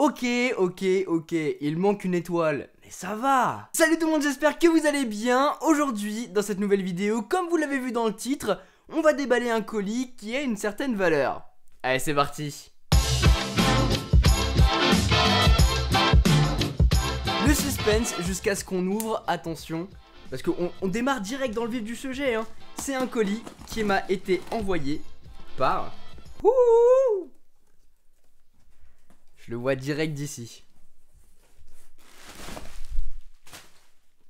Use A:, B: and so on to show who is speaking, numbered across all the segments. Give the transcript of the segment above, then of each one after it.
A: Ok, il manque une étoile, mais ça va. Salut tout le monde, j'espère que vous allez bien. Aujourd'hui, dans cette nouvelle vidéo, comme vous l'avez vu dans le titre, on va déballer un colis qui a une certaine valeur. Allez, c'est parti. Le suspense jusqu'à ce qu'on ouvre, attention, parce qu'on démarre direct dans le vif du sujet, hein. C'est un colis qui m'a été envoyé par... Ouh, je le vois direct d'ici.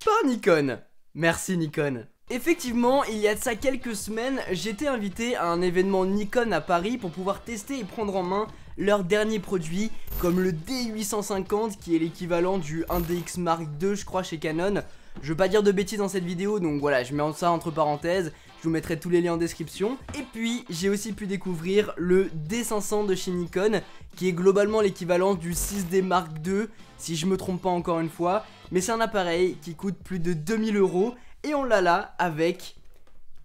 A: Par Nikon. Merci Nikon. Effectivement, il y a de ça quelques semaines, j'étais invité à un événement Nikon à Paris pour pouvoir tester et prendre en main leurs derniers produits, comme le D850 qui est l'équivalent du 1DX Mark II je crois chez Canon. Je veux pas dire de bêtises dans cette vidéo, donc voilà, je mets ça entre parenthèses, je vous mettrai tous les liens en description. Et puis, j'ai aussi pu découvrir le D500 de chez Nikon, qui est globalement l'équivalent du 6D Mark II, si je me trompe pas encore une fois. Mais c'est un appareil qui coûte plus de 2000 €, et on l'a là avec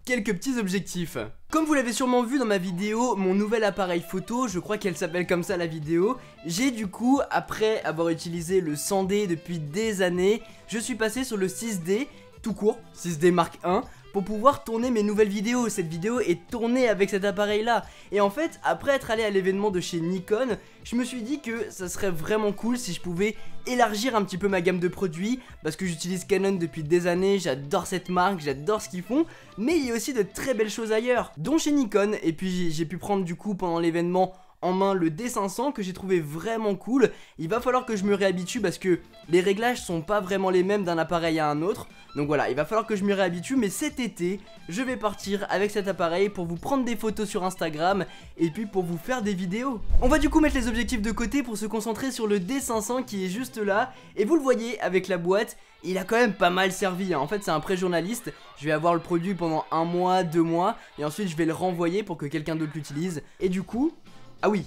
A: quelques petits objectifs. Comme vous l'avez sûrement vu dans ma vidéo, mon nouvel appareil photo, je crois qu'elle s'appelle comme ça la vidéo, j'ai du coup, après avoir utilisé le 100D depuis des années, je suis passé sur le 6D, tout court, 6D Mark I, pour pouvoir tourner mes nouvelles vidéos. Cette vidéo est tournée avec cet appareil là. Et en fait, après être allé à l'événement de chez Nikon, je me suis dit que ça serait vraiment cool si je pouvais élargir un petit peu ma gamme de produits, parce que j'utilise Canon depuis des années, j'adore cette marque, j'adore ce qu'ils font, mais il y a aussi de très belles choses ailleurs, dont chez Nikon. Et puis j'ai pu prendre du coup pendant l'événement en main le D500 que j'ai trouvé vraiment cool. Il va falloir que je me réhabitue parce que les réglages sont pas vraiment les mêmes d'un appareil à un autre. Donc voilà, il va falloir que je m'y réhabitue, mais cet été, je vais partir avec cet appareil pour vous prendre des photos sur Instagram et puis pour vous faire des vidéos. On va du coup mettre les objectifs de côté pour se concentrer sur le D500 qui est juste là. Et vous le voyez avec la boîte, il a quand même pas mal servi, hein. En fait c'est un prêt journaliste, je vais avoir le produit pendant 1 mois, 2 mois, et ensuite je vais le renvoyer pour que quelqu'un d'autre l'utilise. Et du coup, ah oui,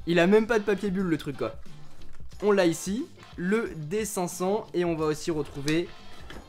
A: il a même pas de papier bulle le truc quoi. On l'a ici, le D500, et on va aussi retrouver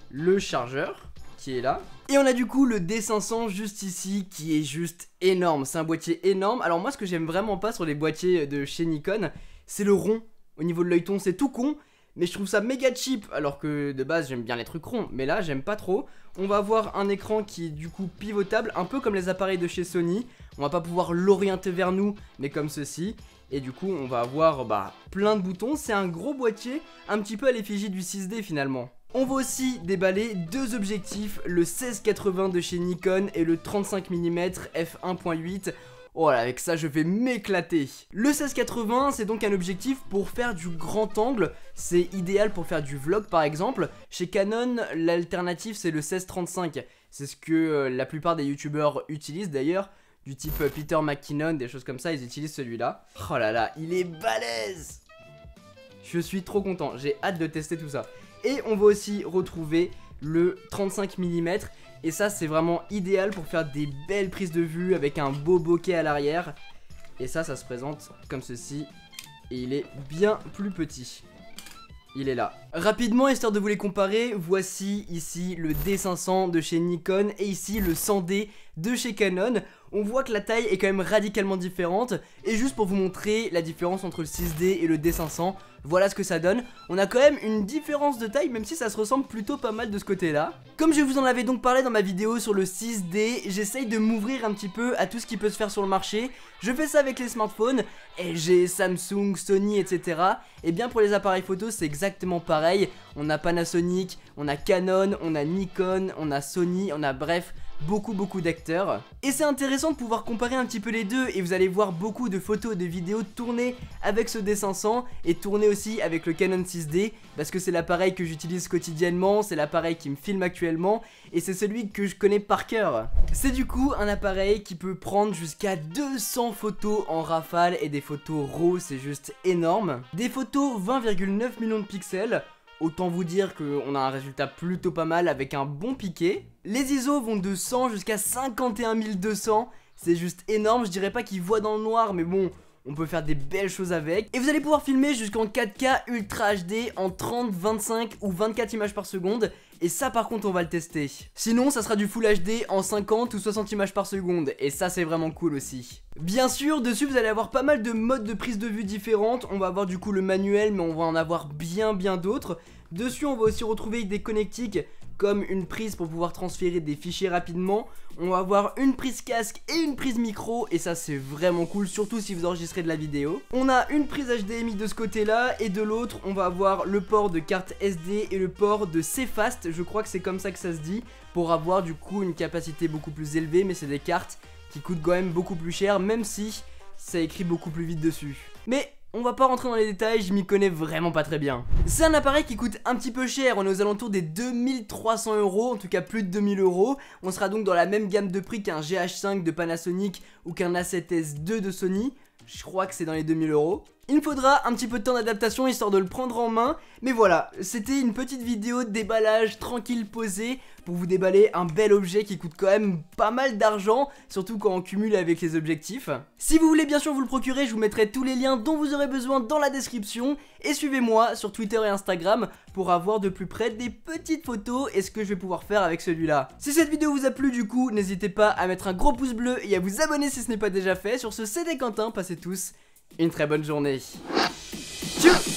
A: le chargeur qui est là. Et on a du coup le D500 juste ici qui est juste énorme, c'est un boîtier énorme. Alors moi ce que j'aime vraiment pas sur les boîtiers de chez Nikon, c'est le rond au niveau de l'œilleton, c'est tout con. Mais je trouve ça méga cheap, alors que de base j'aime bien les trucs ronds, mais là j'aime pas trop. On va avoir un écran qui est du coup pivotable, un peu comme les appareils de chez Sony. On va pas pouvoir l'orienter vers nous, mais comme ceci. Et du coup on va avoir plein de boutons, c'est un gros boîtier, un petit peu à l'effigie du 6D finalement. On va aussi déballer deux objectifs, le 16-80 de chez Nikon et le 35 mm f1.8. Oh là, avec ça je vais m'éclater. Le 16-80 c'est donc un objectif pour faire du grand angle. C'est idéal pour faire du vlog par exemple. Chez Canon l'alternative c'est le 16-35. C'est ce que la plupart des youtubeurs utilisent d'ailleurs. Du type Peter McKinnon, des choses comme ça, ils utilisent celui-là. Oh là là, il est balèze. Je suis trop content, j'ai hâte de tester tout ça. Et on va aussi retrouver le 35 mm. Et ça c'est vraiment idéal pour faire des belles prises de vue avec un beau bokeh à l'arrière. Et ça se présente comme ceci. Et il est bien plus petit. Il est là. Rapidement, histoire de vous les comparer, voici ici le D500 de chez Nikon et ici le 100D de chez Canon. On voit que la taille est quand même radicalement différente. Et juste pour vous montrer la différence entre le 6D et le D500, voilà ce que ça donne. On a quand même une différence de taille, même si ça se ressemble plutôt pas mal de ce côté-là. Comme je vous en avais donc parlé dans ma vidéo sur le 6D, j'essaye de m'ouvrir un petit peu à tout ce qui peut se faire sur le marché. Je fais ça avec les smartphones, LG, Samsung, Sony, etc. Et bien pour les appareils photo, c'est exactement pareil. On a Panasonic, on a Canon, on a Nikon, on a Sony, on a bref... beaucoup d'acteurs. Et c'est intéressant de pouvoir comparer un petit peu les deux. Et vous allez voir beaucoup de photos et de vidéos tournées avec ce D500 et tournées aussi avec le Canon 6D, parce que c'est l'appareil que j'utilise quotidiennement, c'est l'appareil qui me filme actuellement et c'est celui que je connais par cœur. C'est du coup un appareil qui peut prendre jusqu'à 200 photos en rafale et des photos RAW, c'est juste énorme. Des photos 20,9 millions de pixels. Autant vous dire qu'on a un résultat plutôt pas mal avec un bon piqué. Les ISO vont de 100 jusqu'à 51 200. C'est juste énorme, je dirais pas qu'ils voient dans le noir, mais bon, on peut faire des belles choses avec. Et vous allez pouvoir filmer jusqu'en 4K Ultra HD en 30, 25 ou 24 images par seconde. et ça par contre on va le tester. Sinon ça sera du Full HD en 50 ou 60 images par seconde, et ça c'est vraiment cool aussi. Bien sûr, dessus vous allez avoir pas mal de modes de prise de vue différentes. On va avoir du coup le manuel, mais on va en avoir bien d'autres. Dessus on va aussi retrouver des connectiques comme une prise pour pouvoir transférer des fichiers rapidement. On va avoir une prise casque et une prise micro, et ça c'est vraiment cool, surtout si vous enregistrez de la vidéo. On a une prise HDMI de ce côté là, et de l'autre on va avoir le port de carte SD et le port de CFast, je crois que c'est comme ça que ça se dit, pour avoir du coup une capacité beaucoup plus élevée, mais c'est des cartes qui coûtent quand même beaucoup plus cher, même si ça écrit beaucoup plus vite dessus. Mais on va pas rentrer dans les détails, je m'y connais vraiment pas très bien. C'est un appareil qui coûte un petit peu cher, on est aux alentours des 2300 €, en tout cas plus de 2000 €. On sera donc dans la même gamme de prix qu'un GH5 de Panasonic ou qu'un A7S II de Sony. Je crois que c'est dans les 2000 €. Il me faudra un petit peu de temps d'adaptation histoire de le prendre en main. Mais voilà, c'était une petite vidéo de déballage tranquille posée pour vous déballer un bel objet qui coûte quand même pas mal d'argent, surtout quand on cumule avec les objectifs. Si vous voulez bien sûr vous le procurer, je vous mettrai tous les liens dont vous aurez besoin dans la description. Et suivez-moi sur Twitter et Instagram pour avoir de plus près des petites photos et ce que je vais pouvoir faire avec celui-là. Si cette vidéo vous a plu du coup, n'hésitez pas à mettre un gros pouce bleu et à vous abonner si ce n'est pas déjà fait. Sur ce, c'était Quentin, passez tous une très bonne journée. Tchou!